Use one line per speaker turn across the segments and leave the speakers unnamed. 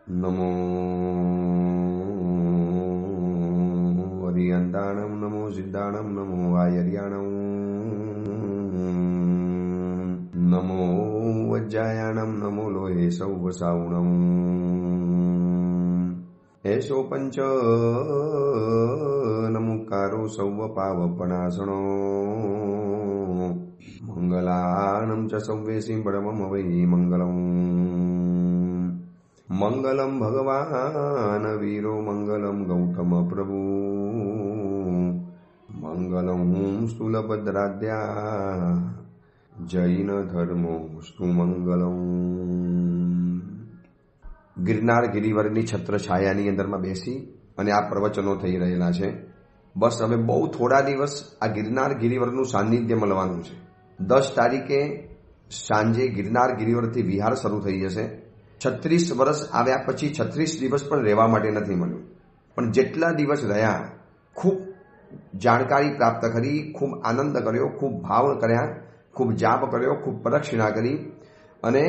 નમો હરિયંતાણમ નમો સિદ્ધાણમ નમો આયર્યાણમ નમો વજ્જાયાણમ નમો લોહે સૌવસાવણમ એસો પંચ નમુકારો સૌવ પાવપનાસણો મંગલાનમ ચ સૌવેસી બળમમ વૈ મંગલમ મંગલમ ભગવાન વીરો મંગલમ ગૌતમ પ્રભુ મંગલમ સ્થૂલભદ્રાદ્યા જૈન ધર્મો સ્તુ મંગલમ. ગિરનાર ગિરિવરની છત્ર છાયાની અંદરમાં બેસી અને આ પ્રવચનો થઈ રહેલા છે. બસ હવે બહુ થોડા દિવસ આ ગિરનાર ગિરિવરનું સાનિધ્ય મળવાનું છે. 10 તારીખે સાંજે ગિરનાર ગિરિવરથી વિહાર શરૂ થઈ જશે. 36 વર્ષ આવ્યા પછી 36 દિવસ પણ રહેવા માટે નથી મળ્યું, પણ જેટલા દિવસ રહ્યા ખૂબ જાણકારી પ્રાપ્ત કરી, ખૂબ આનંદ કર્યો, ખૂબ ભાવ કર્યા, ખૂબ જાપ કર્યો, ખૂબ પ્રદક્ષિણા કરી અને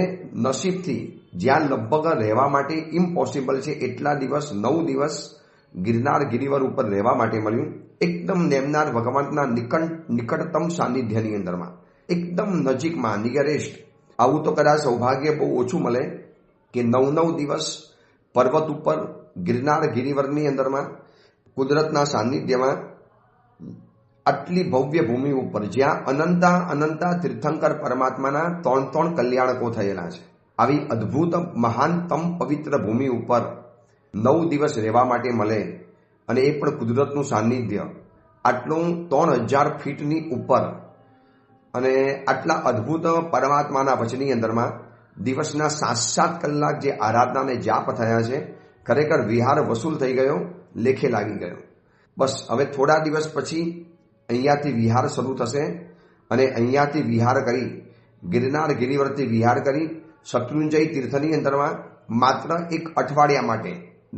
નસીબથી જ્યાં લગભગ રહેવા માટે ઇમ્પોસિબલ છે એટલા દિવસ 9 દિવસ ગિરનાર ગિરિવર ઉપર રહેવા માટે મળ્યું. એકદમ નેમનાર ભગવાનના નિકટતમ સાનિધ્યની અંદરમાં, એકદમ નજીકમાં, નિયરેસ્ટ. આવું તો કદાચ સૌભાગ્ય બહુ ઓછું મળે કે 9 દિવસ પર્વત ઉપર ગિરનાર ગિરિવરની અંદરમાં કુદરતના સાનિધ્યમાં આટલી ભવ્ય ભૂમિ ઉપર જ્યાં અનંતા તીર્થંકર પરમાત્માના 3 કલ્યાણકો થયેલા છે, આવી અદ્ભુત મહાનતમ પવિત્ર ભૂમિ ઉપર 9 દિવસ રહેવા માટે મળે અને એ પણ કુદરતનું સાનિધ્ય આટલું 3000 ફીટની ઉપર અને આટલા અદ્ભુત પરમાત્માના વચની અંદરમાં દિવસના 7 કલાક જે આરાધના અને જાપ થયા છે, ખરેખર વિહાર વસૂલ થઈ ગયો, લેખે લાગી ગયો. બસ હવે થોડા દિવસ પછી અહીંયાથી વિહાર શરૂ થશે અને અહીંયાથી વિહાર કરી ગિરનાર ગિરિવરથી વિહાર કરી શત્રુંજય તીર્થની અંદરમાં માત્ર એક અઠવાડિયા માટે,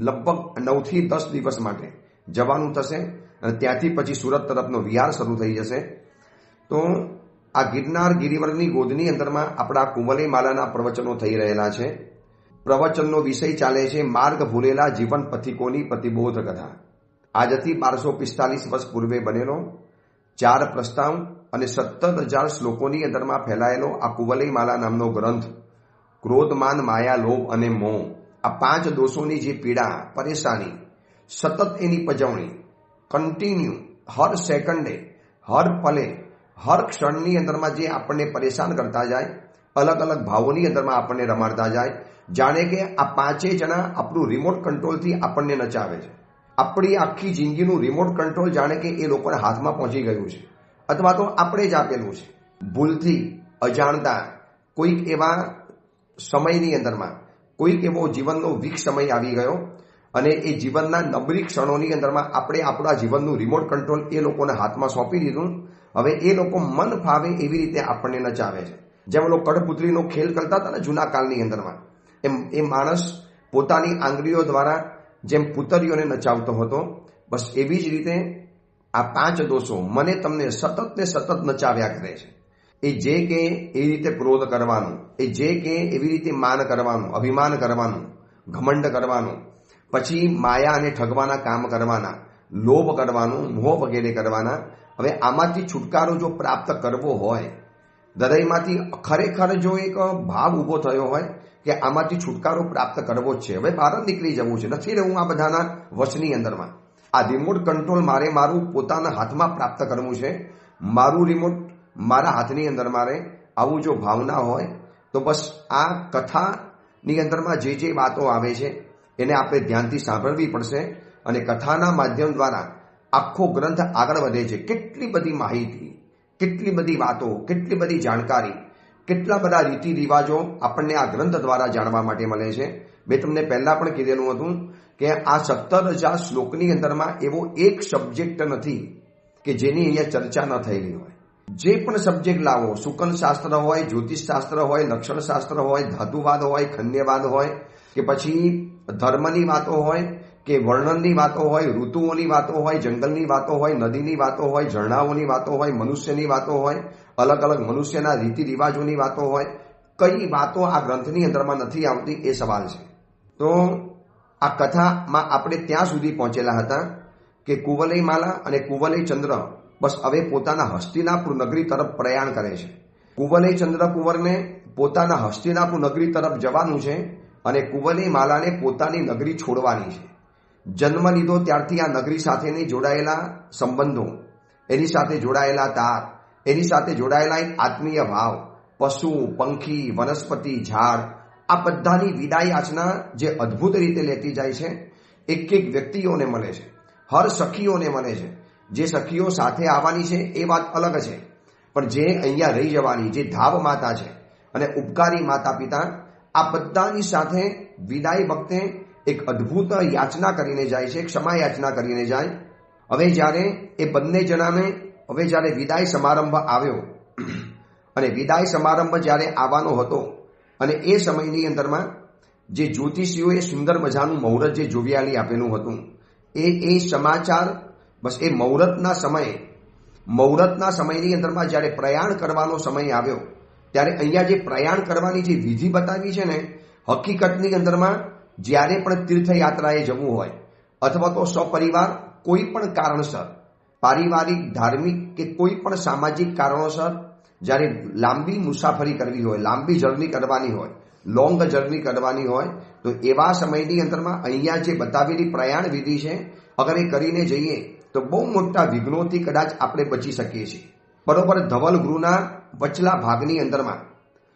લગભગ 9 થી 10 દિવસ માટે જવાનું થશે અને ત્યાંથી પછી સુરત તરફનો વિહાર શરૂ થઈ જશે. તો આ ગિરનાર ગિરિવરની ગોદની અંદરમાં આપણા કુંવલે માલાના પ્રવચનો થઈ રહેલા છે. પ્રવચનનો વિષય ચાલે છે માર્ગ ભૂલેલા જીવન પથિકોની પ્રતિબોધ કથા. આજથી 1245 વર્ષ પૂર્વે બનેલો 4 પ્રસ્તાવ અને 17,000 શ્લોકોની અંદરમાં ફેલાયેલો આ કુંવલે માલા નામનો ગ્રંથ ક્રોધ, માન, માયા, લોભ અને મોહ, આ 5 દોષોની જે પીડા, પરેશાની, સતત એની પજવણી, કન્ટિન્યુ હર સેકન્ડે, હર પલે, હર ક્ષણની અંદરમાં જે આપણને પરેશાન કરતા જાય, અલગ અલગ ભાવોની અંદરમાં આપણને રમાડતા જાય, જાણે કે આ 5 જણા આપણું રિમોટ કંટ્રોલથી આપણને નચાવે છે. આપણી આખી જિંદગીનું રિમોટ કંટ્રોલ જાણે કે એ લોકોના હાથમાં પહોંચી ગયું છે, અથવા તો આપણે જ આપેલું છે. ભૂલથી, અજાણતા કોઈક એવા સમયની અંદરમાં કોઈક એવો જીવનનો વીક સમય આવી ગયો અને એ જીવનના નબળી ક્ષણોની અંદરમાં આપણે આપણા જીવનનું રિમોટ કંટ્રોલ એ લોકોના હાથમાં સોંપી દીધું. હવે એ લોકો મન ફાવે એવી રીતે આપણને નચાવે છે. જેમ લોકો કઠપુતળીનો ખેલ કરતા હતા ને જૂના કાળની અંદરમાં, એમ એ માણસ પોતાની આંગળીઓ દ્વારા જેમ પુતરીઓને નચાવતો હતો, બસ એવી જ રીતે આ 5 દોષો મને તમને સતત ને સતત નચાવ્યા કરે છે. એ જે કે એ રીતે ક્રોધ કરવાનું, એ જે કે એવી રીતે માન કરવાનું, અભિમાન કરવાનું, ઘમંડ કરવાનું, પછી માયા અને ઠગવાના કામ કરવાના, લોભ કરવાનું, મોહ વગેરે કરવાના. હવે આમાંથી છુટકારો જો પ્રાપ્ત કરવો હોય, હૃદયમાંથી ખરેખર જો એક ભાવ ઊભો થયો હોય કે આમાંથી છુટકારો પ્રાપ્ત કરવો જ છે, હવે બહાર નીકળી જવું છે, નથી રહેવું આ બધાના વશની અંદરમાં. આ રિમોટ કંટ્રોલ મારું પોતાના હાથમાં પ્રાપ્ત કરવું છે, મારું રિમોટ મારા હાથની અંદર મારે. આવું જો ભાવના હોય તો બસ આ કથાની અંદરમાં જે વાતો આવે છે એને આપણે ધ્યાનથી સાંભળવી પડશે અને કથાના માધ્યમ દ્વારા આખો ગ્રંથ આગળ વધે છે. કેટલી બધી માહિતી, કેટલી બધી વાતો, કેટલી બધી જાણકારી, કેટલા બધા રીતિ રિવાજો આપણને આ ગ્રંથ દ્વારા જાણવા માટે મળે છે. મેં તમને પહેલા પણ કીધેલું હતું કે આ 17,000 શ્લોકની અંદરમાં એવો એક સબ્જેક્ટ નથી કે જેની અહીંયા ચર્ચા ન થયેલી હોય. જે પણ સબ્જેક્ટ લાવો, શુકન શાસ્ત્ર હોય, જ્યોતિષ શાસ્ત્ર હોય, લક્ષણ શાસ્ત્ર હોય, ધાતુવાદ હોય, ખન્યવાદ હોય, કે પછી ધર્મની વાતો હોય, કે વર્ણનની વાતો હોય, ઋતુઓની વાતો હોય, જંગલની વાતો હોય, નદીની વાતો હોય, ઝરણાઓની વાતો હોય, મનુષ્યની વાતો હોય, અલગ અલગ મનુષ્યના રીતિ રિવાજોની વાતો હોય, કઈ વાતો આ ગ્રંથની અંદરમાં નથી આવતી એ સવાલ છે. તો આ કથામાં આપણે ત્યાં સુધી પહોંચેલા હતા કે કુવલય માલા અને કુવલય ચંદ્ર બસ હવે પોતાના હસ્તિનાપુર નગરી તરફ પ્રયાણ કરે છે. કુવલય ચંદ્ર કુંવરને પોતાના હસ્તિનાપુર નગરી તરફ જવાનું છે અને કુવલય માલાને પોતાની નગરી છોડવાની છે. જન્મ લીધો ત્યારથી આ નગરી સાથેની જોડાયેલા સંબંધો, એની સાથે જોડાયેલા તાર, એની સાથે જોડાયેલા એક આત્મીય ભાવ, પશુ, પંખી, વનસ્પતિ, ઝાડ, આ બધાની વિદાય યાચના જે અદ્ભુત રીતે લેતી જાય છે. એક એક વ્યક્તિઓને મળે છે, હર સખીઓને મળે છે. જે સખીઓ સાથે આવવાની છે એ વાત અલગ છે, પણ જે અહીંયા રહી જવાની, જે ધાવ માતા છે અને ઉપકારી માતા પિતા, આ બધાની સાથે વિદાય વખતે એક અદ્ભુત યાચના કરીને જાય છે, ક્ષમા યાચના કરીને જાય. હવે જ્યારે એ બંને જણાને હવે જ્યારે વિદાય સમારંભ આવ્યો અને વિદાય સમારંભ જ્યારે આવવાનો હતો અને એ સમયની અંદરમાં જે જ્યોતિષીઓએ સુંદર મજાનું મુહૂર્ત જે જોવિયાલી આપેલું હતું, એ સમાચાર બસ એ મુહૂર્તના સમયની અંદરમાં જ્યારે પ્રયાણ કરવાનો સમય આવ્યો ત્યારે અહીંયા જે પ્રયાણ કરવાની જે વિધિ બતાવી છે ને, હકીકતની અંદરમાં જ્યારે પણ તીર્થયાત્રાએ જવું હોય અથવા તો સપરિવાર કોઈ પણ કારણસર, પારિવારિક, ધાર્મિક કે કોઈ પણ સામાજિક કારણોસર જ્યારે લાંબી મુસાફરી કરવી હોય, લાંબી જર્ની કરવાની હોય, લોંગ જર્ની કરવાની હોય, તો એવા સમયની અંદરમાં અહીંયા જે બતાવેલી પ્રયાણ વિધિ છે, અગર એ કરીને જઈએ તો બહુ મોટા વિઘ્નોથી કદાચ આપણે બચી શકીએ છીએ. બરોબર. ધવલ ગૃહના વચલા ભાગની અંદરમાં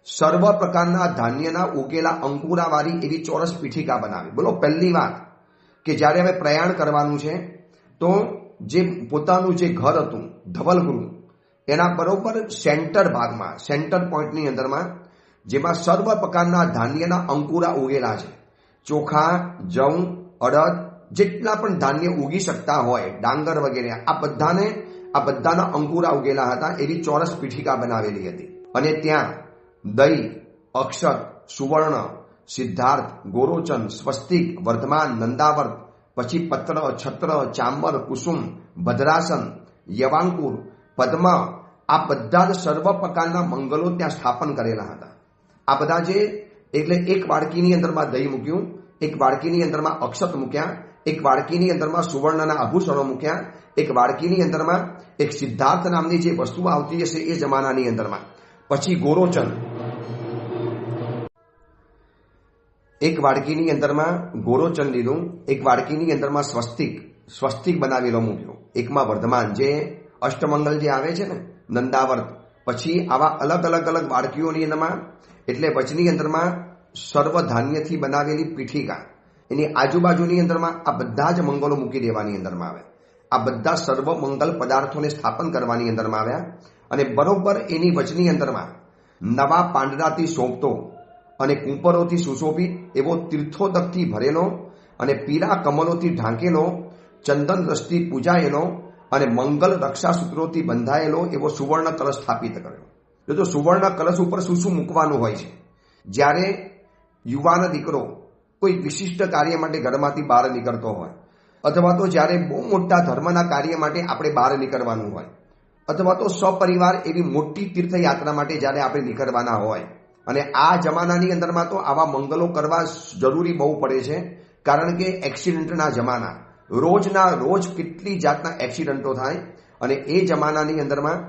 સર્વ પ્રકારના ધાન્યના ઉગેલા અંકુરાવાળી એવી ચોરસ પીઠિકા બનાવી. બોલો, પહેલી વાત કે જ્યારે હવે પ્રયાણ કરવાનું છે તો જે પોતાનું જે ઘર હતું ધવલ ગૃહ, એના બરોબર સેન્ટર ભાગમાં, સેન્ટર પોઈન્ટની અંદરમાં જેમાં સર્વ પ્રકારના ધાન્યના અંકુરા ઉગેલા છે, ચોખા, જવ, અડદ, જેટલા પણ ધાન્ય ઉગી શકતા હોય, ડાંગર વગેરે, આ બધાના અંકુરા ઉગેલા હતા. એવી ચોરસ પીઠિકા બનાવેલી હતી અને ત્યાં દહીં, અક્ષત, સુવર્ણ, સિદ્ધાર્થ, ગોરોચન, સ્વસ્તિક, વર્ધમાન, નંદાવર્ત, પછી પત્ર, છત્ર, ચાંબર, કુસુમ, ભદ્રાસન, યવાંકુર, પદ્મ, આ બધા જ સર્વ પ્રકારના મંગલો ત્યાં સ્થાપન કરેલા હતા. આ બધા જે એટલે એક વાડકીની અંદરમાં દહીં મૂક્યું, એક વાડકીની અંદરમાં અક્ષત મૂક્યા, એક વાડકીની અંદરમાં સુવર્ણના આભૂષણો મૂક્યા, એક વાડકીની અંદરમાં એક સિદ્ધાર્થ નામની જે વસ્તુ આવતી હશે એ જમાનાની અંદરમાં, પછી ગોરોચન, એક વાડકીની અંદરમાં ગોરોચન લીધું, એક વાડકીની અંદરમાં સ્વસ્તિક બનાવેલો મૂક્યો, એકમાં વર્ધમાન જે અષ્ટમંગલ જે આવે છે ને, નંદાવર્ત, પછી આવા અલગ અલગ વાડકીઓની અંદરમાં એટલે વચની અંદરમાં સર્વ ધાન્યથી બનાવેલી પીઠિકા, એની આજુબાજુની અંદરમાં આ બધા જ મંગલો મૂકી દેવાની અંદરમાં આવે. આ બધા સર્વ મંગલ પદાર્થોને સ્થાપન કરવાની અંદરમાં આવ્યા અને બરોબર એની વચની અંદરમાં નવા પાંદડાથી શોભતો અને કુંપરોથી સુશોભિત એવો તીર્થોદકથી ભરેલો અને પીળા કમલોથી ઢાંકેલો, ચંદન રસથી પૂજાયેલો અને મંગલ રક્ષાસૂત્રોથી બંધાયેલો એવો સુવર્ણ કલશ સ્થાપિત કર્યો. જો સુવર્ણ કલશ ઉપર શું શું મૂકવાનું હોય છે? જ્યારે યુવાન દીકરો કોઈ વિશિષ્ટ કાર્ય માટે ઘરમાંથી બહાર નીકળતો હોય, અથવા તો જ્યારે બહુ મોટા ધર્મના કાર્ય માટે આપણે બહાર નીકળવાનું હોય, અથવા તો સપરિવાર એવી મોટી તીર્થયાત્રા માટે જ્યારે આપણે નીકળવાના હોય, અને આ જમાનાની અંદરમાં તો આવા મંગલો કરવા જરૂરી બહુ પડે છે, કારણ કે એક્સિડન્ટના જમાના, રોજના રોજ કેટલી જાતના એક્સિડન્ટો થાય, અને એ જમાનાની અંદરમાં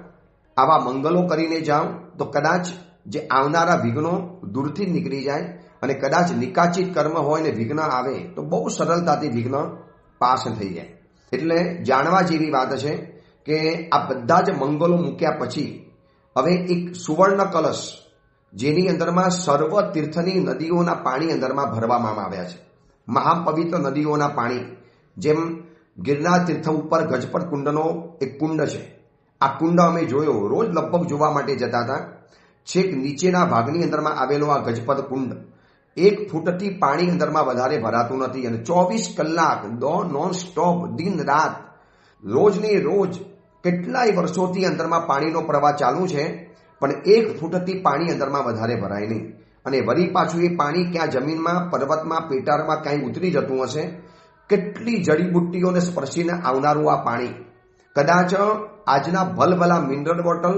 આવા મંગલો કરીને જાઓ તો કદાચ જે આવનારા વિઘ્નો દૂરથી નીકળી જાય, અને કદાચ નિકાચિત કર્મ હોય ને વિઘ્ન આવે તો બહુ સરળતાથી વિઘ્ન પાસ થઈ જાય. એટલે જાણવા જેવી વાત છે કે આ બધા જ મંગલો મૂક્યા પછી હવે એક સુવર્ણ કલશ, જેની અંદરમાં સર્વ તીર્થની નદીઓના પાણી અંદરમાં ભરવામાં આવ્યા છે. મહાપવિત્ર નદીઓના પાણી, જેમ ગિરનાર તીર્થ ઉપર ગજપત કુંડનો એક કુંડ છે, આ કુંડ અમે જોયો, રોજ લગભગ જોવા માટે જતા હતા. છેક નીચેના ભાગની અંદરમાં આવેલો આ ગજપત કુંડ 1 ફૂટથી પાણી અંદરમાં વધારે ભરાતું નથી, અને 24 કલાક નોન સ્ટોપ, દિન રાત, રોજને રોજ કેટલાય વર્ષોથી અંદરમાં પાણીનો પ્રવાહ ચાલુ છે, પણ 1 ફૂટથી પાણી અંદરમાં વધારે ભરાય નહીં. અને વળી પાછું એ પાણી ક્યાં જમીનમાં, પર્વતમાં, પેટાળમાં ક્યાંય ઉતરી જતું હશે. કેટલી જડીબુટ્ટીઓને સ્પર્શીને આવનારું આ પાણી કદાચ આજના ભલભલા મિનરલ બોટલ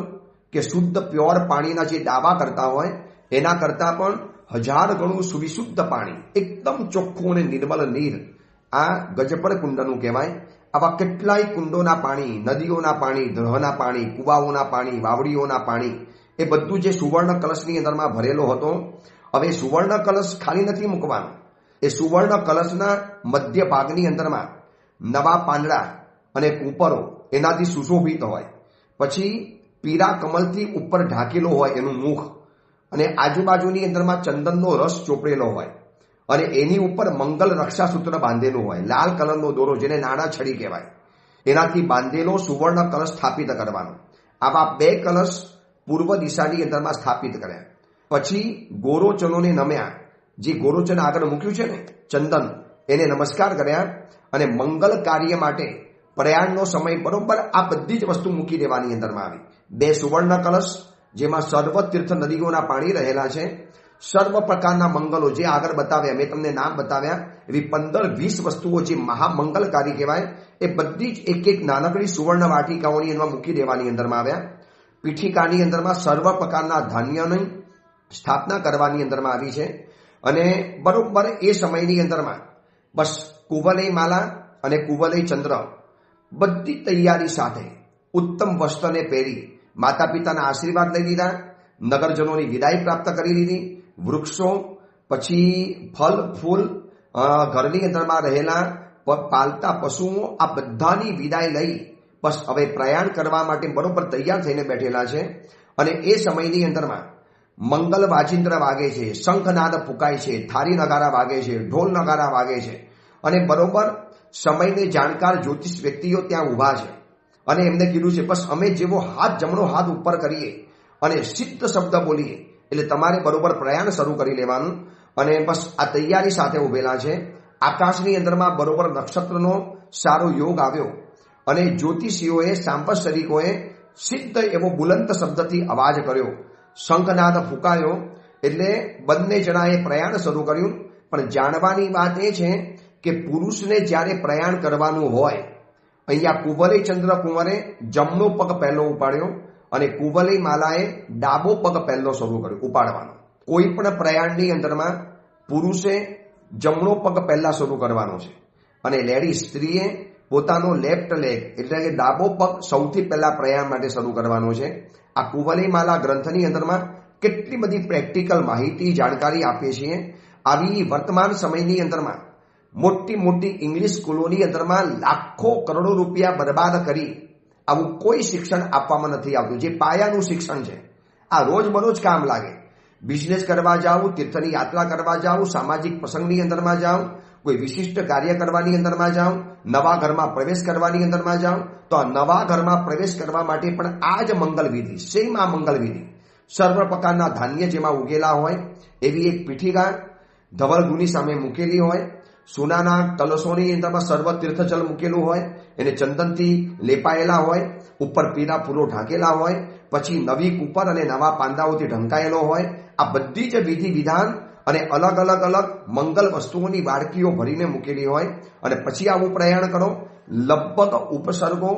કે શુદ્ધ પ્યોર પાણીના જે દાવા કરતા હોય એના કરતાં પણ 1000 ગણું સુવિશુદ્ધ પાણી, એકદમ ચોખ્ખું અને નિર્મલ નીર આ ગજપડ કુંડનું કહેવાય. આવા કેટલાય કુંડોના પાણી, નદીઓના પાણી, ધ્રહના પાણી, કુવાઓના પાણી, વાવડીઓના પાણી, એ બધું જે સુવર્ણ કલશની અંદરમાં ભરેલો હતો. હવે સુવર્ણ કલશ ખાલી નથી મૂકવાનો. એ સુવર્ણ કલશના મધ્ય ભાગની અંદરમાં નવા પાંદડા અને કૂપરો એનાથી સુશોભિત હોય. પછી પીળા કમલથી ઉપર ઢાંકેલો હોય એનું મુખ, અને આજુબાજુની અંદરમાં ચંદનનો રસ ચોપડેલો હોય, અને એની ઉપર મંગલ રક્ષાસૂત્ર બાંધેલું હોય. લાલ કલરનો દોરો, જેને નાણા છડી કહેવાય, એનાથી બાંધેલો સુવર્ણ કલશ સ્થાપિત કરવાનો. આવા 2 કલશ પૂર્વ દિશાની અંદરમાં સ્થાપિત કર્યા. પછી ગોરોચનોને નમ્યા. જે ગોરોચન આગળ મૂક્યું છે ને ચંદન, એને નમસ્કાર કર્યા. અને મંગલ કાર્ય માટે પ્રયાણનો સમય બરોબર આ બધી જ વસ્તુ મૂકી દેવાની અંદરમાં આવી. 2 સુવર્ણ કલશ, જેમાં સર્વ તીર્થ નદીઓના પાણી રહેલા છે. સર્વ પ્રકારના મંગલો જે આગળ બતાવ્યા, મેં તમને નામ બતાવ્યા, એવી 15-20 વસ્તુઓ જે મહામંગલકારી કહેવાય, એ બધી જ એક નાનકડી સુવર્ણ વાટિકાઓની અંદર મૂકી દેવાની અંદરમાં આવ્યા. પીઠિકાની અંદરમાં સર્વ પ્રકારના ધાન્યની સ્થાપના કરવાની અંદરમાં આવી છે. અને બરોબર એ સમયની અંદરમાં બસ કુવલય માલા અને કુવલય ચંદ્ર બધી તૈયારી સાથે ઉત્તમ વસ્ત્રને પહેરી માતા પિતાના આશીર્વાદ લઈ લીધા. નગરજનોની વિદાય પ્રાપ્ત કરી લીધી. વૃક્ષો, પછી ફળ ફૂલ, ઘરની અંદરમાં રહેલા પાલતા પશુઓ, આ બધાની વિદાય લઈ બસ હવે પ્રયાણ કરવા માટે બરોબર તૈયાર થઈને બેઠેલા છે. અને એ સમયની અંદરમાં મંગલ વાજિંત્ર વાગે છે, શંખનાદ ફૂંકાય છે, થાળી નગારા વાગે છે, ઢોલ નગારા વાગે છે. અને બરોબર સમયને જાણકાર જ્યોતિષ વ્યક્તિઓ ત્યાં ઊભા છે. અને એમને કીધું છે બસ અમે જેવો જમણો હાથ ઉપર કરીએ અને સિદ્ધ શબ્દ બોલીએ એટલે તમારે બરોબર પ્રયાણ શરૂ કરી લેવાનું. અને બસ આ તૈયારી સાથે ઉભેલા છે. આકાશની અંદરમાં બરોબર નક્ષત્રનો સારો યોગ આવ્યો, અને જ્યોતિષીઓએ, સાંપસરિકોએ સિદ્ધ એવો બુલંદ શબ્દથી અવાજ કર્યો, શંખનાદ ફૂંકાયો. એટલે બંને જણાએ પ્રયાણ શરૂ કર્યું. પણ જાણવાની વાત એ છે કે પુરુષને જ્યારે પ્રયાણ કરવાનું હોય, અહીંયા કુવલય ચંદ્ર કુંવરે જમણો પગ પહેલો ઉપાડ્યો, અને કુવલય માલાએ ડાબો પગ પહેલો શરૂ કર્યો ઉપાડવાનો. કોઈ પણ પ્રયાણની અંદરમાં પુરુષે જમણો પગ પહેલા શરૂ કરવાનો છે, અને લેડી સ્ત્રીએ પોતાનો લેફ્ટ લેગ એટલે કે ડાબો પગ સૌથી પહેલા પ્રયાણ માટે શરૂ કરવાનો છે. આ કુવલય માલા ગ્રંથની અંદરમાં કેટલી બધી પ્રેક્ટિકલ માહિતી, જાણકારી આપીએ છીએ. આવી વર્તમાન સમયની અંદરમાં મોટી મોટી ઇંગ્લિશ સ્કૂલોની અંદરમાં લાખો કરોડો રૂપિયા બરબાદ કરી આવું કોઈ શિક્ષણ આપવામાં નથી આવતું, જે પાયાનું શિક્ષણ છે. આ રોજબરોજ કામ લાગે. બિઝનેસ કરવા જાઓ, તીર્થની યાત્રા કરવા જાઓ, સામાજિક પ્રસંગની અંદરમાં જાઓ, કોઈ વિશિષ્ટ કાર્ય કરવાની અંદરમાં જાઓ, નવા ઘરમાં પ્રવેશ કરવાની અંદરમાં જાઓ, તો આ નવા ઘરમાં પ્રવેશ કરવા માટે પણ આ જ મંગલ વિધિ, સેમ આ મંગલ વિધિ, સર્વ પ્રકારના ધાન્ય જેમાં ઉગેલા હોય એવી એક પીઠિકા ધવલગુની સામે મૂકેલી હોય. સોનાના કલશોની અંદરમાં સર્વ તીર્થજલ મૂકેલું હોય, એને ચંદનથી લેપાયેલા હોય, ઉપર પીળા ફૂલો ઢાંકેલા હોય, પછી નવી કુપર અને નવા પાંદાઓથી ઢંકાયેલો હોય. આ બધી જ વિધિ વિધાન અને અલગ અલગ અલગ મંગલ વસ્તુઓની વાડકીઓ ભરીને મૂકેલી હોય. અને પછી આવું પ્રયાણ કરો. લગભગ ઉપસર્ગો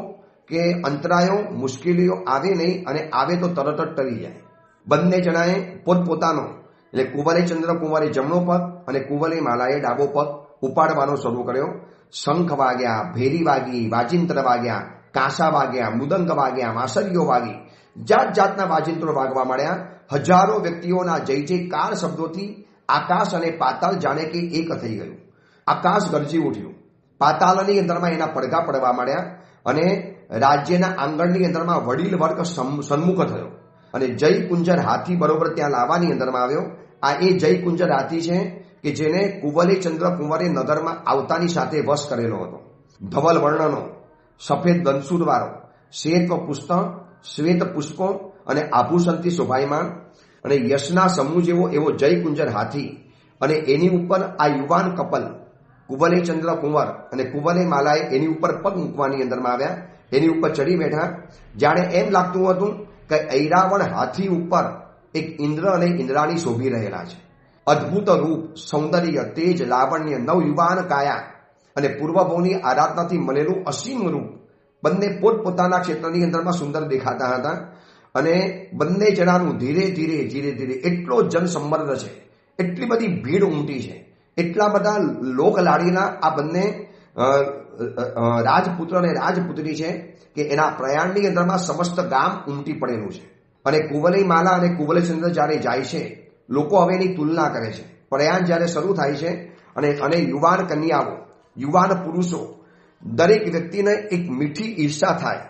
કે અંતરાયો, મુશ્કેલીઓ આવે નહીં, અને આવે તો તરત જ ટળી જાય. બંને જણાએ પોતપોતાનો એટલે કુવલય ચંદ્ર કુંવરે જમણો પગ અને કુવલય માલાએ ડાબો પગ ઉપાડવાનો શરૂ કર્યો. શંખ વાગ્યા, ભેરી વાગી, વાજિંત્ર વાગ્યા, કાંસા વાગ્યા, મૃદંગ વાગ્યા, વાંસળીઓ વાગી, જાત જાતના વાજિંત્રો વાગવા માંડ્યા. હજારો વ્યક્તિઓના જય જયકાર શબ્દોથી આકાશ અને પાતાળ જાણે કે એક થઈ ગયું. આકાશ ગરજી ઉઠ્યું, પાતાળની અંદરમાં એના પડઘા પડવા માંડ્યા, અને રાજ્યના આંગણની અંદરમાં વડીલ વર્ગ સન્મુખ થયો, અને જય કુંજર હાથી બરોબર ત્યાં લાવવાની અંદરમાં આવ્યો. આ એ જય કુંજર હાથી છે કે જેને કુવલય ચંદ્ર કુંવરે નગરમાં આવતાની સાથે વશ કરેલો હતો. ધવલ વર્ણનો, સફેદ દંસુરવાળો, શ્વેત પુષ્પો અને આભૂષણથી શોભાયમાન, અને યશના સમૂહ જેવો એવો જય કુંજર હાથી, અને એની ઉપર આ યુવાન કપલ કુવલય ચંદ્ર કુંવર અને કુવલય માલાએ એની ઉપર પગ મૂકવાની અંદરમાં આવ્યા. એની ઉપર ચડી બેઠા. જાણે એમ લાગતું હતું કે ઐરાવણ હાથી ઉપર એક ઇન્દ્ર અને ઇન્દ્રાણી શોભી રહેલા છે. અદ્ભુત રૂપ, સૌંદર્ય, તેજ, લાવણ્ય, નવયુવાન કાયા અને પૂર્વભવની આરાધનાથી મળેલું અસીમ રૂપ બંને પોતપોતાના ક્ષેત્રની અંદરમાં સુંદર દેખાતા હતા. અને બંને જણાનું ધીરે ધીરે એટલો જનસંમર્દ છે, એટલી બધી ભીડ ઉમટી છે, એટલા બધા લોકલાડીના આ બંને રાજપુત્ર અને રાજપુત્રી છે કે એના પ્રયાણની અંદરમાં સમસ્ત ગામ ઉમટી પડેલું છે. અને કુવલય માલા અને કુવલયચંદ્ર જ્યારે જાય છે, લોકો હવે એની તુલના કરે છે. પ્રયાણ જ્યારે શરૂ થાય છે અને યુવાન કન્યાઓ, યુવાન પુરુષો, દરેક વ્યક્તિને એક મીઠી ઈર્ષા થાય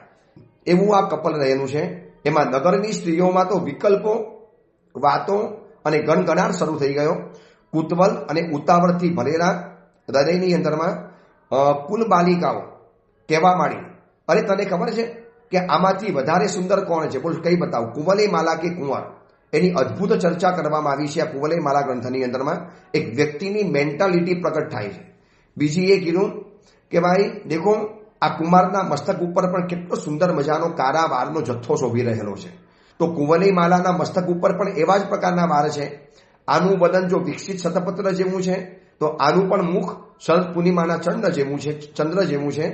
એવું આ કપલ રહેલું છે. એમાં નગરની સ્ત્રીઓમાં તો વિકલ્પો, વાતો અને ગણગણાટ શરૂ થઈ ગયો. કુતૂહલ અને ઉતાવળથી ભરેલા હૃદયની અંદરમાં કુલ બાલિકાઓ કહેવા માંડી, અરે તને ખબર છે કે આમાંથી વધારે સુંદર કોણ છે? બોલ, કઈ બતાવું, કુવલય માલા કે કુંવર? એની અદ્ભુત ચર્ચા કરવામાં આવી છે આ કુવલય માલા ગ્રંથની અંદરમાં. એક વ્યક્તિની મેન્ટાલિટી પ્રગટ થાય છે. બીજી એ કીધું કે ભાઈ દેખો, આ કુમારના મસ્તક ઉપર પણ કેટલો સુંદર મજાનો કાળા વાળનો જથ્થો શોભી રહેલો છે. તો કુવલય માલાના મસ્તક ઉપર પણ એવા જ પ્રકારના વાળ છે. આનું વદન જો વિકસિત શતપત્ર જેવું છે, તો આનું પણ મુખ શરદ પૂર્ણિમાના ચંદ્ર જેવું છે.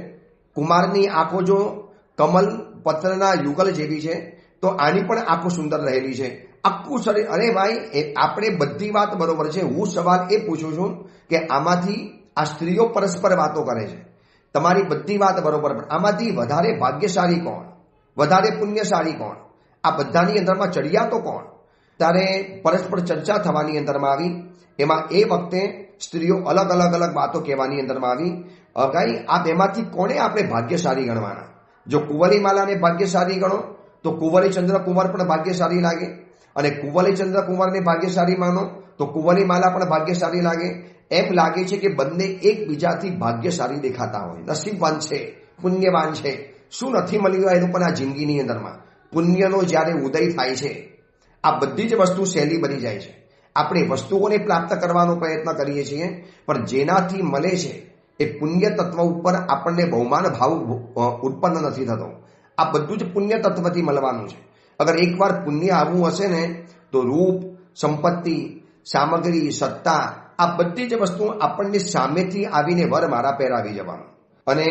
કુમારની આંખો જો કમલ પત્રના યુગલ જેવી છે, તો આની પણ આંખો સુંદર રહેલી છે. આખું શરીર, અરે ભાઈ આપણે બધી વાત બરોબર છે. હું સવાલ એ પૂછું છું કે આમાંથી આ સ્ત્રીઓ પરસ્પર વાતો કરે છે, તમારી બધી વાત બરોબર, પણ આમાંથી વધારે ભાગ્યશાળી કોણ, વધારે પુણ્યશાળી કોણ, આ બધાની અંદરમાં ચડિયાતો કોણ? ત્યારે પરસ્પર ચર્ચા થવાની અંદરમાં આવી. એમાં એ વખતે સ્ત્રીઓ અલગ વાતો કહેવાની અંદરમાં આવી. ભાઈ આ બેમાંથી કોને આપણે ભાગ્યશાળી ગણવાના? જો કુવલય માલાને ભાગ્યશાળી ગણો તો કુવલયચંદ્ર કુંવર પણ ભાગ્યશાળી લાગે, અને કુવલયચંદ્ર કુંવરને ભાગ્યશાળી માનો તો કુવલય માલા પણ ભાગ્યશાળી લાગે. એમ લાગે છે કે બંને એકબીજાથી ભાગ્યશાળી દેખાતા હોય, નસીબવાન છે, પુણ્યવાન છે. શું નથી મળ્યું એ લોકોના જિંદગીની અંદરમાં? પુણ્યનો જ્યારે ઉદય થાય છે, આ બધી જ વસ્તુ સહેલી બની જાય છે. આપણે વસ્તુઓને પ્રાપ્ત કરવાનો પ્રયત્ન કરીએ છીએ, પણ જેનાથી મળે છે એ પુણ્ય તત્વ ઉપર આપણને બહુમાન ભાવ ઉત્પન્ન નથી થતો. આ બધું જ પુણ્ય તત્વથી મળવાનું છે. અગર એકવાર પુણ્ય આવવું હશે ને, તો રૂપ, સંપત્તિ, સામગ્રી, સત્તા, આ બધી જ વસ્તુ આપણને સામેથી આવીને વર મારા પહેરાવી જવાનું. અને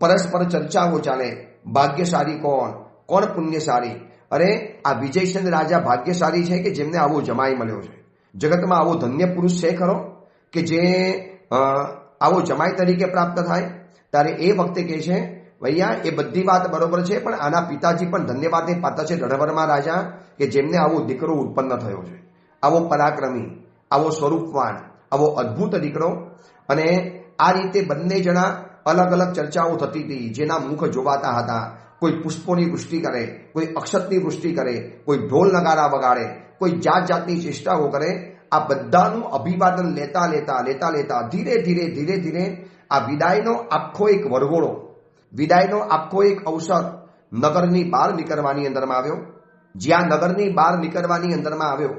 પરસ્પર ચર્ચાઓ ચાલે, ભાગ્યશાળી કોણ પુણ્યશાળી? અરે આ વિજયસેન રાજા ભાગ્યશાળી છે કે જેમને આવો જમાઈ મળ્યો છે. જગતમાં આવો ધન્ય પુરુષ છે ખરો કે જે આવો જમાઈ તરીકે પ્રાપ્ત થાય? ત્યારે એ વખતે કહે છે, ભૈયા એ બધી વાત બરોબર છે, પણ આના પિતાજી પણ ધન્યવાદને પાત્ર છે, રણવર્મા રાજા, કે જેમને આવો દીકરો ઉત્પન્ન થયો છે, આવો પરાક્રમી, આવો સ્વરૂપવાન, આવો અદ્ભુત દીકરો. અને આ રીતે બંને જણા અલગ ચર્ચાઓ થતી હતી, જેના મુખ જોવાતા હતા. કોઈ પુષ્પોની વૃષ્ટિ કરે, કોઈ અક્ષતની વૃષ્ટિ કરે, કોઈ ઢોલ નગારા વગાડે, કોઈ જાતની ચેષ્ટાઓ કરે. આ બધાનું અભિવાદન લેતા ધીરે આ વિદાયનો આખો એક વરઘોડો, વિદાયનો આખો એક અવસર નગરની બહાર નીકળવાની અંદરમાં આવ્યો. જ્યાં નગરની બહાર નીકળવાની અંદરમાં આવ્યો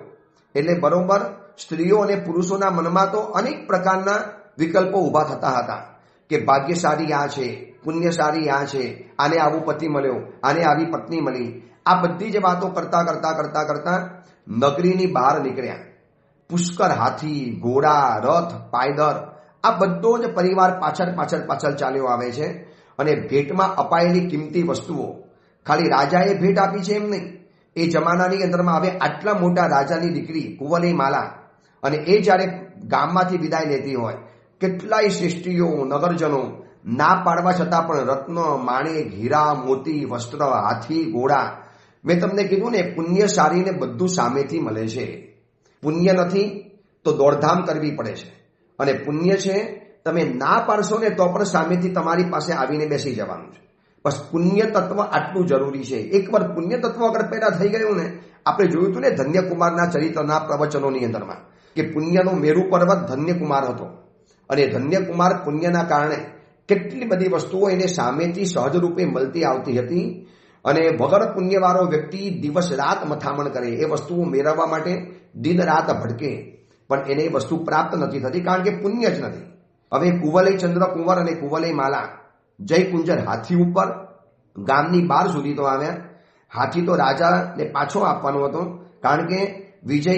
એટલે બરોબર સ્ત્રીઓ અને પુરુષોના મનમાં તો અનેક પ્રકારના વિકલ્પો ઊભા થતા હતા કે ભાગ્યશાળી આ છે, પુણ્યશાળી આ છે, આને આવો પતિ મળ્યો, આને આવી પત્ની મળી. આ બધી જ વાતો કરતા નગરીની બહાર નીકળ્યા. પુષ્કર હાથી, ઘોડા, રથ, પાયદર, આ બધો જ પરિવાર પાછળ ચાલ્યો આવે છે. અને ભેટમાં અપાયેલી કિંમતી વસ્તુઓ ખાલી રાજાએ ભેટ આપી છે એમ નહીં. એ જમાનાની અંદરમાં હવે આટલા મોટા રાજાની દીકરી કુવલય માલા, અને એ જ્યારે ગામમાંથી વિદાય લેતી હોય, કેટલાય શ્રેષ્ઠીઓ, નગરજનો ના પાડવા છતાં પણ રત્ન, માણેક, હીરા, મોતી, વસ્ત્ર, હાથી, ઘોડા. મેં તમને કીધું ને, પુણ્યશાળીને બધું સામેથી મળે છે. પુણ્ય નથી તો દોડધામ કરવી પડે છે, અને પુણ્ય છે તમે ના પાડશો ને તો પણ સામેથી તમારી પાસે આવીને બેસી જવાનું છે. બસ પુણ્ય તત્વ આટલું જરૂરી છે. એકવાર પુણ્ય તત્વ અગર પેદા થઈ ગયું ને, આપણે જોયું હતું ને ધન્યકુમારના ચરિત્રના પ્રવચનોની અંદરમાં કે પુણ્યનો મેરુ પર્વત ધન્યકુમાર હતો, અને ધન્યકુમાર પુણ્યના કારણે કેટલી બધી વસ્તુઓ એને સામેથી સહજ રૂપે મળતી આવતી હતી. અને વગર પુણ્યવાળો વ્યક્તિ દિવસ રાત મથામણ કરે, એ વસ્તુઓ મેળવવા માટે દિન રાત ભટકે, પણ એને એ વસ્તુ પ્રાપ્ત નથી થતી, કારણ કે પુણ્ય જ નથી. હવે કુવલયચંદ્ર કુંવર અને કુવલય માલા જય કુંજર હાથી ઉપર ગામની બહાર સુધી તો આવ્યા. હાથી તો રાજાને પાછો આપવાનો હતો, કારણ કે વિજય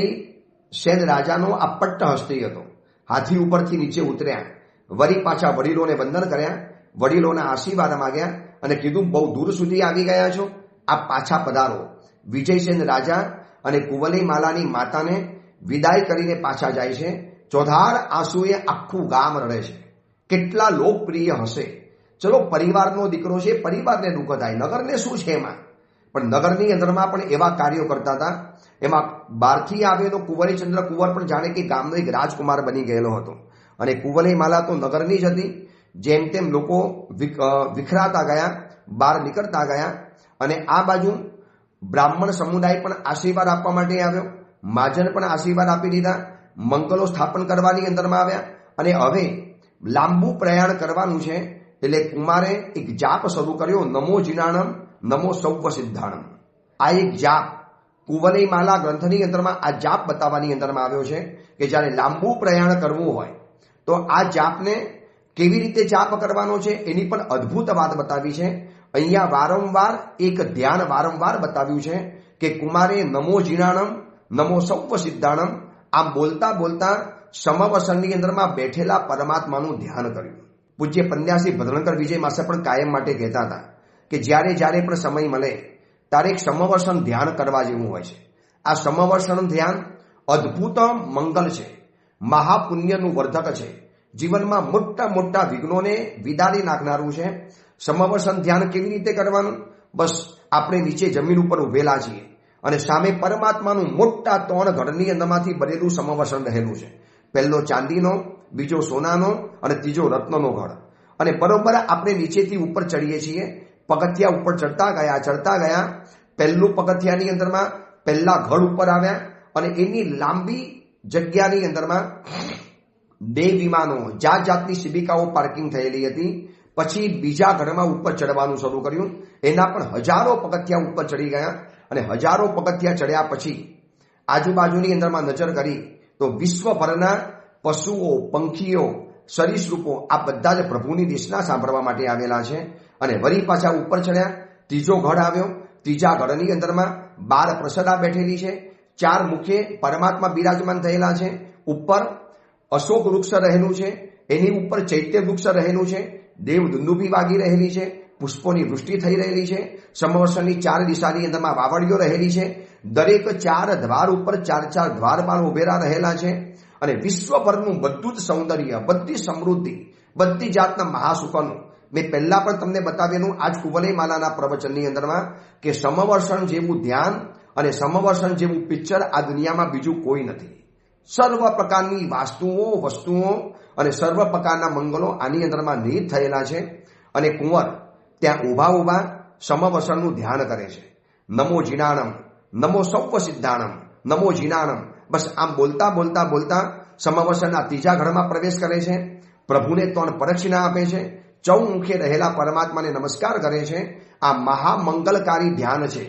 સેન રાજાનો આ પટ્ટ હસ્તી હતો. હાથી ઉપરથી નીચે ઉતર્યા, વળી પાછા વડીલોને વંદન કર્યા, વડીલોના આશીર્વાદ માંગ્યા અને કીધું બહુ દૂર સુધી આવી ગયા છો, આ પાછા પધારો. વિજયસેન રાજા અને કુવલઈ માલાની માતાને વિદાય કરીને પાછા જાય છે. ચોધાર આંસુએ આખું ગામ રડે છે. કેટલા લોકપ્રિય હશે. ચલો, પરિવારનો દીકરો છે, પરિવારને દુઃખ થાય, નગરને શું છે એમાં? પણ નગરની અંદરમાં પણ એવા કાર્યો કરતા હતા. એમાં બહારથી આવેલો કુંવરચંદ્ર કુંવર પણ જાણે કે ગામનો એક રાજકુમાર બની ગયેલો હતો. અને કુવલઈ માલા તો નગરની જ હતી. જેમ તેમ લોકો વિખરાતા ગયા, બહાર નીકળતા ગયા. અને આ બાજુ બ્રાહ્મણ સમુદાય પણ આશીર્વાદ આપવા માટે આવ્યો. મહાજન પણ આશીર્વાદ આપી દીધા. મંગલો સ્થાપન કરવાની અંદરમાં આવ્યા. અને હવે લાંબુ પ્રયાણ કરવાનું છે એટલે કુમારે એક જાપ શરૂ કર્યો, નમો જીનાણમ નમો સૌવ સિદ્ધાણમ. આ એક જાપ કુવલઈ માલા ગ્રંથની અંદરમાં આ જાપ બતાવવાની અંદરમાં આવ્યો છે કે જ્યારે લાંબુ પ્રયાણ કરવું હોય તો આ જાપને કેવી રીતે જાપ કરવાનો છે એની પણ અદ્ભુત વાત બતાવી છે. અહીંયા વારંવાર એક ધ્યાન વારંવાર બતાવ્યું છે કે કુમારે નમો જીનાણમ નમો સૌવ સિદ્ધાણમ આમ બોલતા બોલતા સમવસનની અંદરમાં બેઠેલા પરમાત્માનું ધ્યાન કર્યું. પૂજ્ય પંડ્યાસી ભદ્રંકર વિજય માસે પણ કાયમ માટે કહેતા હતા કે જ્યારે જ્યારે પણ સમય મળે ત્યારે એક સમવસન ધ્યાન કરવા જેવું હોય છે. આ સમવસન ધ્યાન અદ્ભુત મંગલ છે, મહાપુણ્યનું વર્ધક છે, જીવનમાં મોટા મોટા વિઘ્નોને વિદારી નાખનારું છે. સમવસન ધ્યાન કેવી રીતે કરવાનું? બસ આપણે નીચે જમીન ઉપર ઉભેલા છીએ અને સામે પરમાત્માનું મોટા 3 ઘડની અંદરમાંથી બનેલું સમવસન રહેલું છે. પહેલો ચાંદીનો, બીજો સોનાનો અને ત્રીજો રત્નનો ઘડ. અને બરોબર આપણે નીચેથી ઉપર ચડીએ છીએ. પગથિયા ઉપર ચડતા ગયા. પહેલું પગથિયાની અંદરમાં પહેલા ઘડ ઉપર આવ્યા અને એની લાંબી જગ્યાની અંદરમાં 2 વિમાનો, જાતની શિબિકાઓ પાર્કિંગ થયેલી હતી. પછી બીજા ઘરમાં ઉપર ચડવાનું શરૂ કર્યું. એના પણ હજારો પગથિયા ઉપર ચડી ગયા. અને હજારો પગથિયા ચડ્યા પછી આજુબાજુની અંદરમાં નજર કરી તો વિશ્વભરના પશુઓ, પંખીઓ, સરીસૃપો આ બધા જ પ્રભુની દેશના સાંભળવા માટે આવેલા છે. અને વળી પાછા ઉપર ચડ્યા. ત્રીજો ઘડ આવ્યો. ત્રીજા ઘડની અંદરમાં 12 પ્રસદા બેઠેલી છે. 4 મુખે પરમાત્મા બિરાજમાન થયેલા છે. ઉપર અશોક વૃક્ષ રહેલું છે, એની ઉપર ચૈત્ય વૃક્ષ રહેલું છે. દેવ દુંદુભી વાગી રહેલી છે. પુષ્પોની વૃષ્ટિ થઈ રહેલી છે. સમવસનની 4 દિશાની અંદરમાં વાવડીઓ રહેલી છે. દરેક 4 દ્વાર ઉપર 4 દ્વારપાલ ઉભેરા રહેલા છે. અને વિશ્વભરનું બધું જ સૌંદર્ય, બધી સમૃદ્ધિ, બધી જાતના મહાસુખનું મેં પહેલા પણ તમને બતાવેલું આજ કુવલઈ માલાના પ્રવચનની અંદરમાં કે સમવસન જેવું ધ્યાન અને સમવસન જેવું પિક્ચર આ દુનિયામાં બીજું કોઈ નથી. સર્વ પ્રકારની વસ્તુઓ અને સર્વ પ્રકારના મંગલો આની અંદરમાં નિહિત થયેલા છે. અને કુંવર ત્યાં ઊભા સમવસનનું ધ્યાન કરે છે. નમો જીનાણમ નમો સૌવ સિદ્ધાણમ નમો જીનાણમ. બસ આમ બોલતા સમવસનના ત્રીજા ઘરમાં પ્રવેશ કરે છે. પ્રભુને 3 પ્રદક્ષિણા આપે છે. ચૌમુખે રહેલા પરમાત્માને નમસ્કાર કરે છે. આ મહામંગલકારી ધ્યાન છે.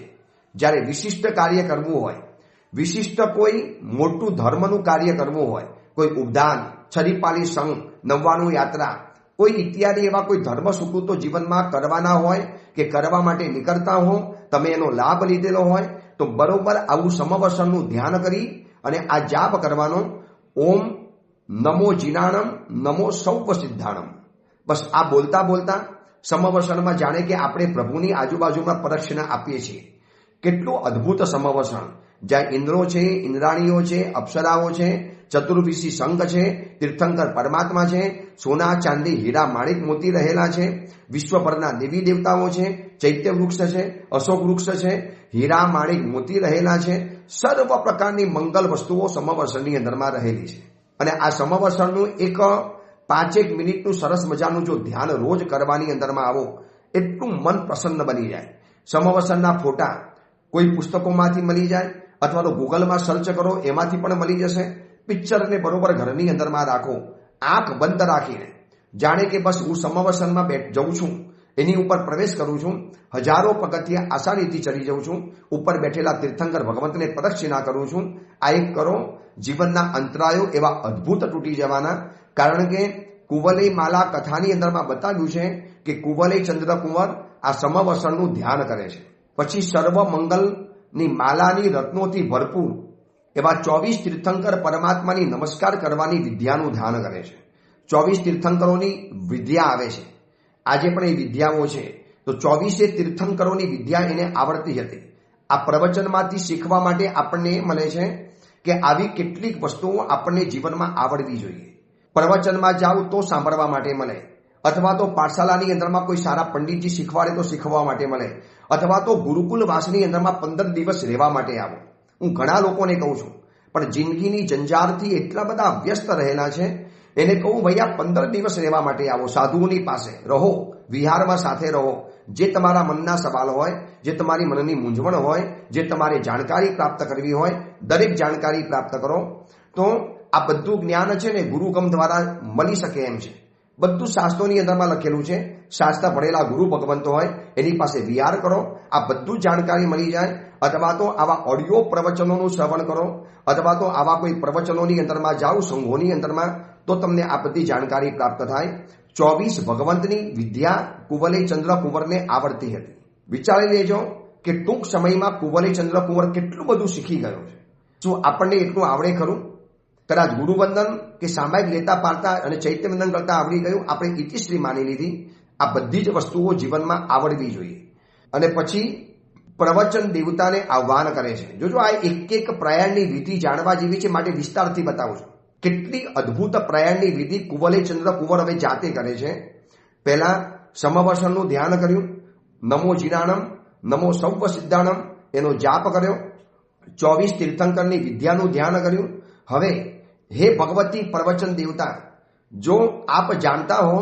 જ્યારે વિશિષ્ટ કાર્ય કરવું હોય, વિશિષ્ટ કોઈ મોટું ધર્મનું કાર્ય કરવું હોય, કોઈ ઉદ્યાન, છરીપાલી સંઘ, 99 યાત્રા, કોઈ ઇત્યાદિ એવા કોઈ ધર્મ સુકૃતો જીવનમાં કરવાના હોય કે કરવા માટે નીકળતા હો, તમે એનો લાભ લીધેલો હોય તો બરોબર આવું સમવસનનું ધ્યાન કરી અને આ જાપ કરવાનો. ઓમ નમો જીનાણમ નમો સૌવ સિદ્ધાણમ. બસ આ બોલતા સમવસનમાં જાણે કે આપણે પ્રભુની આજુબાજુમાં પ્રદક્ષિણા આપીએ છીએ. કેટલું અદ્ભુત સમવસન. જ્યાં ઇન્દ્રો છે, ઇન્દ્રાણીઓ છે, અપ્સરાઓ છે, ચતુર્વિશી સંઘ છે, તીર્થંકર પરમાત્મા છે, સોના ચાંદી હીરા માણિક મોતી રહેલા છે, વિશ્વભરના દેવી દેવતાઓ છે, ચૈત્ય વૃક્ષ છે, અશોક વૃક્ષ છે, હીરા માણિક મોતી રહેલા છે. સર્વ પ્રકારની મંગલ વસ્તુઓ સમવસનની અંદરમાં રહેલી છે. અને આ સમવસનનું એક 5 મિનિટનું સરસ મજાનું જો ધ્યાન રોજ કરવાની અંદરમાં આવો એટલું મન પ્રસન્ન બની જાય. સમવસનના ફોટા કોઈ પુસ્તકોમાંથી મળી જાય અથવા તો ગૂગલમાં સર્ચ કરો એમાંથી પણ મળી જશે. પિક્ચરને બરોબર ઘરની અંદરમાં રાખો, આંખ બંધ રાખીને જાણે કે બસ હું સમવસનમાં જઉં છું, એની ઉપર પ્રવેશ કરું છું, હજારો પગથિયા આસાનીથી ચડી જાઉં છું, ઉપર બેઠેલા તીર્થંકર ભગવંતને પ્રદક્ષિણા કરું છું. આ એક કરો, જીવનના અંતરાયો એવા અદ્ભુત તૂટી જવાના. કારણ કે કુવલઈ માલા કથાની અંદરમાં બતાવ્યું છે કે કુવલઈ ચંદ્ર કુંવર આ સમવસનનું ધ્યાન કરે છે. પછી સર્વ મંગલની માલાની રત્નોથી ભરપૂર એવા 24 તીર્થંકર પરમાત્માની નમસ્કાર કરવાની વિદ્યાનું ધ્યાન કરે છે. 24 તીર્થંકરોની વિદ્યા આવે છે. આજે પણ એ વિદ્યાઓ છે. તો 24 તીર્થંકરોની વિદ્યા એને આવડતી હતી. આ પ્રવચનમાંથી શીખવા માટે આપણને મળે છે કે આવી કેટલીક વસ્તુઓ આપણને જીવનમાં આવડવી જોઈએ. પ્રવચનમાં જાઓ તો સાંભળવા માટે મળે, અથવા તો પાઠશાલાની અંદરમાં કોઈ સારા પંડિતજી શીખવાડે તો શીખવા માટે મળે, અથવા તો ગુરુકુલ વાસની અંદરમાં 15 દિવસ રહેવા માટે આવો. હું ઘણા લોકોને કહું છું, પણ જિંદગીની જંજાળથી એટલા બધા વ્યસ્ત રહેલા છે, એને કહું ભાઈ આ 15 દિવસ રહેવા માટે આવો, સાધુઓની પાસે રહો, વિહારમાં સાથે રહો. જે તમારા મનના સવાલ હોય, જે તમારી મનની મૂંઝવણ હોય, જે તમારે જાણકારી પ્રાપ્ત કરવી હોય, દરેક જાણકારી પ્રાપ્ત કરો. તો આ બધું જ્ઞાન છે ને ગુરુગમ દ્વારા મળી શકે એમ છે. બધું શાસ્ત્રોની અંદરમાં લખેલું છે. શાસ્ત્ર ભણેલા ગુરુ ભગવંતો હોય એની પાસે વિહાર કરો, આ બધું જાણકારી મળી જાય. અથવા તો આવા ઓડિયો પ્રવચનોનું શ્રવણ કરો, અથવા તો આવા કોઈ પ્રવચનોની અંદરમાં જાઓ, સંઘોની અંદરમાં, તો તમને આ બધી જાણકારી પ્રાપ્ત થાય. 24 ભગવંતની વિદ્યા કુવલે ચંદ્ર કુંવરને આવડતી હતી. વિચારી લેજો કે ટૂંક સમયમાં કુવલે ચંદ્ર કુંવર કેટલું બધું શીખી ગયો છે. શું આપણને એટલું આવડે ખરું? કદાચ ગુરુવંદન કે સામાયિક લેતા પાડતા અને ચૈત્યવંદન કરતા આવડી ગયું, આપણે ઇતિશ્રી માની લીધી. આ બધી જ વસ્તુઓ જીવનમાં આવડવી જોઈએ. અને પછી પ્રવચન દેવતાને આહ્વાન કરે છે. જોજો આ એક પ્રયાણની વિધિ જાણવા જેવી છે, માટે વિસ્તારથી બતાવું છું. કેટલી અદ્ભુત પ્રયાણની વિધિ કુવલે ચંદ્ર કુંવર હવે જાતે કરે છે. પહેલા સમવર્ષણનું ધ્યાન કર્યું, નમો જીનાણમ, નમો સૌવ સિદ્ધાણમ, એનો જાપ કર્યો. 24 તીર્થંકરની વિદ્યાનું ધ્યાન કર્યું. હવે હે ભગવતી પ્રવચન દેવતા, જો આપ જાણતા હો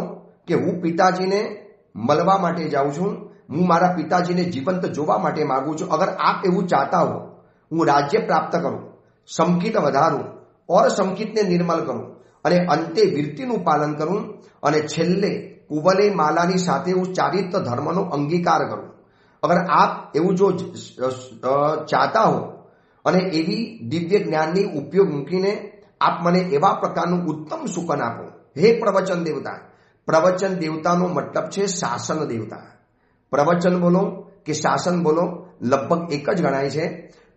કે હું પિતાજીને મળવા માટે જાઉં છું, હું મારા પિતાજીને જીવંત જોવા માટે માંગુ છું, અગર આપ એવું ચાહતા હો હું રાજ્ય પ્રાપ્ત કરું, સમકિત વધારું और સમકિતને નિર્મલ કરું, અને અંતે વીરતીનું પાલન કરું, અને છેલ્લે કુવલે માલાની સાથે હું ચારિત્ર ધર્મનો અંગીકાર કરું. અગર આપ એવું જો ચાહતા હો અને એવી દિવ્ય જ્ઞાનની ઉપયોગ મૂકીને આપ મને એવા પ્રકારનું ઉત્તમ સુકન આપો. હે પ્રવચન દેવતા. પ્રવચન દેવતાનો મતલબ છે શાસન દેવતા. પ્રવચન બોલો કે શાસન બોલો લગભગ એક જ ગણાય છે.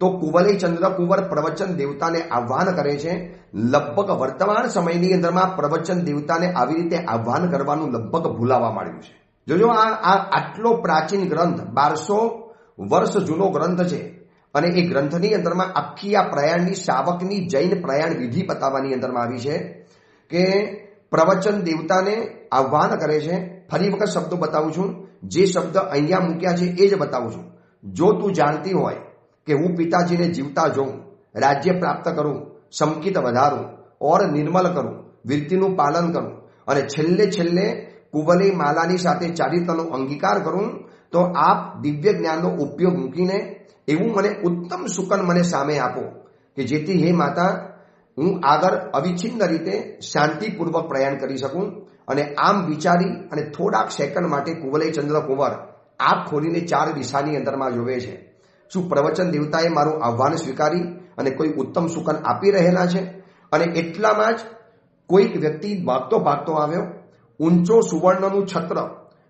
તો કુવલે ચંદ્ર કુંવર પ્રવચન દેવતાને આહ્વાન કરે છે. લગભગ વર્તમાન સમયની અંદરમાં પ્રવચન દેવતાને આવી રીતે આહ્વાન કરવાનું લગભગ ભૂલાવા માંડ્યું છે. જોજો આ આટલો પ્રાચીન ગ્રંથ 1200 વર્ષ જૂનો ગ્રંથ છે, અને એ ગ્રંથની અંદરમાં આખી આ પ્રયાણની શાવકની જૈન પ્રયાણ વિધિ બતાવવાની અંદરમાં આવી છે કે પ્રવચન દેવતાને આહ્વાન કરે છે. ફરી વખત શબ્દો બતાવું છું, જે શબ્દ અહીંયા મૂક્યા છે એ જ બતાવું છું. જો તું જાણતી હોય કે હું પિતાજીને જીવતા જોઉં, રાજ્ય પ્રાપ્ત કરું, સમકિત વધારું ઓર નિર્મલ કરું, વીરતીનું પાલન કરું, અને છેલ્લે કુવલે માલાની સાથે ચારિત્રનો અંગીકાર કરું, તો આપ દિવ્ય જ્ઞાનનો ઉપયોગ મૂકીને એવું મને ઉત્તમ સુકન મને સામે આપો કે જેથી હે માતા હું આગળ અવિચ્છિન્ન રીતે શાંતિપૂર્વક પ્રયાણ કરી શકું. અને આમ વિચારી અને થોડાક સેકન્ડ માટે કુવલે ચંદ્ર કુંવર આંખ ખોલીને 4 દિશાની અંદરમાં જોવે છે. શું પ્રવચન દેવતાએ મારું આહ્વાન સ્વીકારી અને કોઈ ઉત્તમ સુકન આપી રહેલા છે? અને એટલામાં જ કોઈક વ્યક્તિ ભાગતો આવ્યો. ઊંચો સુવર્ણનું છત્ર,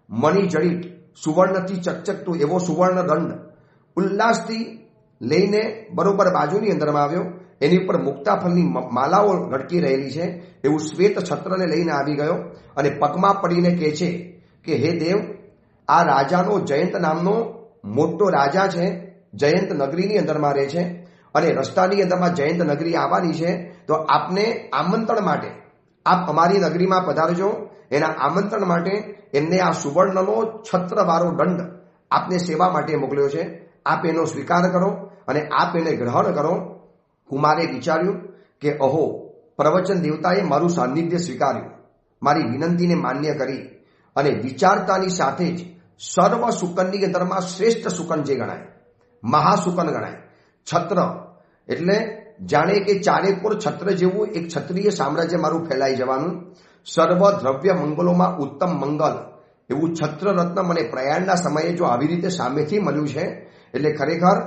મણિજડિત, સુવર્ણથી ચકચકતું એવો સુવર્ણ દંડ ઉલ્લાસથી લઈને બરોબર બાજુની અંદરમાં આવ્યો. એની ઉપર મુક્તાફળની માલાઓ લટકી રહેલી છે એવું શ્વેત છત્રને લઈને આવી ગયો, અને પગમાં પડીને કહે છે કે હે દેવ, આ રાજાનો જયંત નામનો મોટો રાજા છે, જયંત નગરીની અંદરમાં રહે છે, અને રસ્તાની અંદરમાં જયંત નગરી આવવાની છે, તો આપને આમંત્રણ માટે આપ અમારી નગરીમાં પધારજો. એના આમંત્રણ માટે એમને આ સુવર્ણનો છત્રવાળો દંડ આપને સેવા માટે મોકલ્યો છે. આપ એનો સ્વીકાર કરો અને આપ એને ગ્રહણ કરો. કુમારે વિચાર્યું કે અહો, પ્રવચન દેવતાએ મારું સાનિધ્ય સ્વીકાર્યું, મારી વિનંતીને માન્ય કરી, અને વિચારતાની સાથે જ સર્વ સુકનની અંદરમાં શ્રેષ્ઠ સુકન જે ગણાય, મહાસુકન ગણાય, છત્ર, એટલે જાણે કે ચારેકોર છત્ર જેવું એક ક્ષત્રિય સામ્રાજ્ય મારું ફેલાઈ જવાનું, સર્વ દ્રવ્ય મંગલોમાં ઉત્તમ મંગલ એવું છત્ર રત્ન મને પ્રયાણના સમયે જો આવી રીતે સામેથી મળ્યું છે, એટલે ખરેખર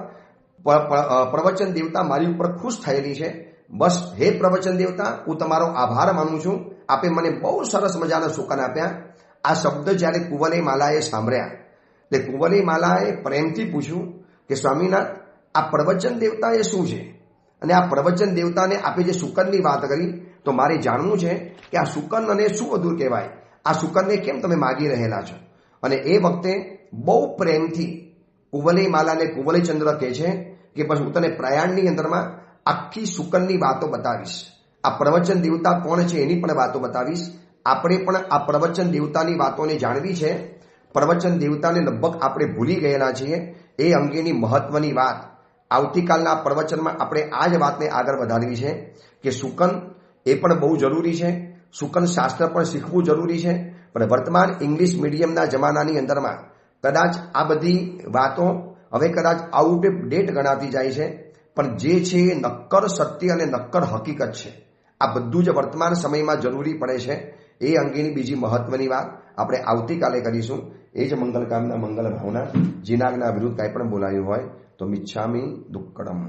પ્રવચન દેવતા મારી ઉપર ખુશ થયેલી છે. બસ હે પ્રવચન દેવતા, હું તમારો આભાર માનું છું, આપે મને બહુ સરસ મજાના સુકન આપ્યા. આ શબ્દ જ્યારે કુવલે માલાએ સાંભળ્યા, એટલે કુવલે માલાએ પ્રેમથી પૂછ્યું કે સ્વામીનાથ, આ પ્રવચન દેવતા એ શું છે? અને આ પ્રવચન દેવતાને આપે જે સુકનની વાત કરી, તો મારે જાણવું છે કે આ સુકન અને શું વધુ કહેવાય, આ સુકનને કેમ તમે માગી રહેલા છો? અને એ વખતે બહુ પ્રેમથી કુવલય માલાને કુવલય ચંદ્ર કહે છે કે પછી હું તને પ્રયાણની અંદરમાં આખી શુકનની વાતો બતાવીશ. આ પ્રવચન દેવતા કોણ છે એની પણ વાતો બતાવીશ. આપણે પણ આ પ્રવચન દેવતાની વાતોને જાણવી છે. પ્રવચન દેવતાને લગભગ આપણે ભૂલી ગયેલા છીએ. એ અંગેની મહત્વની વાત આવતીકાલના પ્રવચનમાં આપણે આ જ વાતને આગળ વધારવી છે કે શુકન એ પણ બહુ જરૂરી છે. શુકન શાસ્ત્ર પણ શીખવું જરૂરી છે. પણ વર્તમાન ઇંગ્લિશ મીડિયમના જમાનાની અંદરમાં કદાચ આ બધી વાતો હવે કદાચ આઉટ ઓફ ડેટ ગણાતી જાય છે. પણ જે છે એ નક્કર સત્ય અને નક્કર હકીકત છે. આ બધું જ વર્તમાન સમયમાં જરૂરી પડે છે. એ અંગેની બીજી મહત્વની વાત આપણે આવતીકાલે કરીશું. એ જ મંગલકામના મંગલ ભાવના. જીનાગના વિરુદ્ધ કાંઈ પણ બોલાયું હોય તો મિચ્છામી દુક્કડમ.